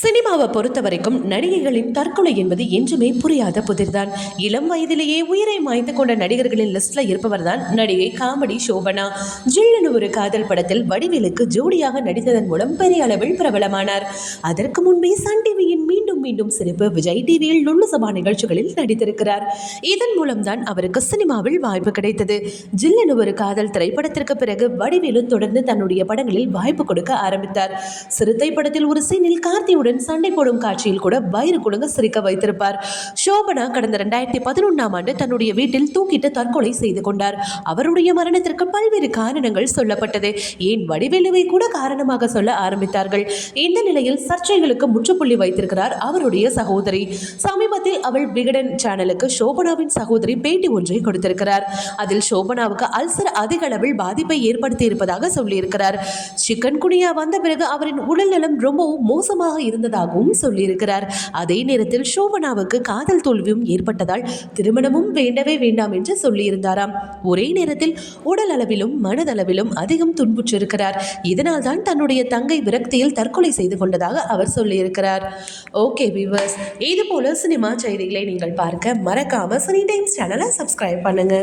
சினிமாவை பொறுத்த வரைக்கும் நடிகைகளின் தற்கொலை என்பது என்றுமே புரியாத புதிர்தான். இளம் வயதிலேயே உயிரை மாய்த்து கொண்ட நடிகர்களின் லிஸ்ட்ல இருப்பவர் தான் நடிகை காமெடி சோபனா. ஜில்லுன்னு ஒரு காதல் படத்தில் வடிவேலுக்கு ஜோடியாக நடித்ததன் மூலம் பெரிய அளவில் பிரபலமானார். அதற்கு முன்பே சன் டிவியின் மீண்டும் மீண்டும் சிறப்பு, விஜய் டிவியில் லுள்ளு சபா நிகழ்ச்சிகளில் நடித்திருக்கிறார். இதன் மூலம் தான் அவருக்கு சினிமாவில் வாய்ப்பு கிடைத்தது. ஜில்லுன்னு ஒரு காதல் திரைப்படத்திற்கு பிறகு வடிவேலு தொடர்ந்து தன்னுடைய படங்களில் வாய்ப்பு கொடுக்க ஆரம்பித்தார். சிறுத்தை படத்தில் ஒரு சீனில் கார்த்தியுடன் சண்டை போடும் காட்சியில் கூட வயிறு குலுங்க சிரிக்க வைத்திருப்பார். சோபனா கடந்த 2011ஆம் ஆண்டு தன்னுடைய வீட்டில் தூக்கிட்டு தற்கொலை செய்து கொண்டார். அவருடைய மரணத்திற்கு பல்வேறு காரணங்கள் சொல்லப்பட்டது. ஏன் வடிவேலுவை கூட காரணமாக சொல்ல ஆரம்பித்தார்கள். இந்த நிலையில் சர்ச்சைகளுக்கு முற்றுப்புள்ளி வைத்திருக்கிறார் அவருடைய சகோதரி. சமீபத்தில் அவள் விகடன் சேனலுக்கு சோபனாவின் சகோதரி பேட்டி ஒன்றை கொடுத்திருக்கிறார். அதில் சோபனாவுக்கு அல்சர் அதிக அளவில் பாதிப்பை ஏற்படுத்தி இருப்பதாக சொல்லியிருக்கிறார். சிக்கன் குனியா வந்த பிறகு அவரின் உடல்நலம் ரொம்பவும் மோசமாக இருந்ததாகவும் சொல்லியிருக்கிறார். அதே நேரத்தில் சோபனாவுக்கு காதல் தோல்வியும் ஏற்பட்டதால் திருமணமும் வேண்டவே வேண்டாம் என்று சொல்லியிருந்தாராம். ஒரே நேரத்தில் உடல் அளவிலும் மனதளவிலும் அதிகம் துன்புற்றிருக்கிறார். இதனால் தான் தன்னுடைய தங்கை விரக்தியில் தற்கொலை செய்து கொண்டதாக அவர் சொல்லியிருக்கிறார். ஓகே வியூவர்ஸ், இது போல சினிமா செய்திகளை நீங்கள் பார்க்க மறக்காம சினி டைம்ஸ் சேனலை சப்ஸ்கிரைப் பண்ணுங்க.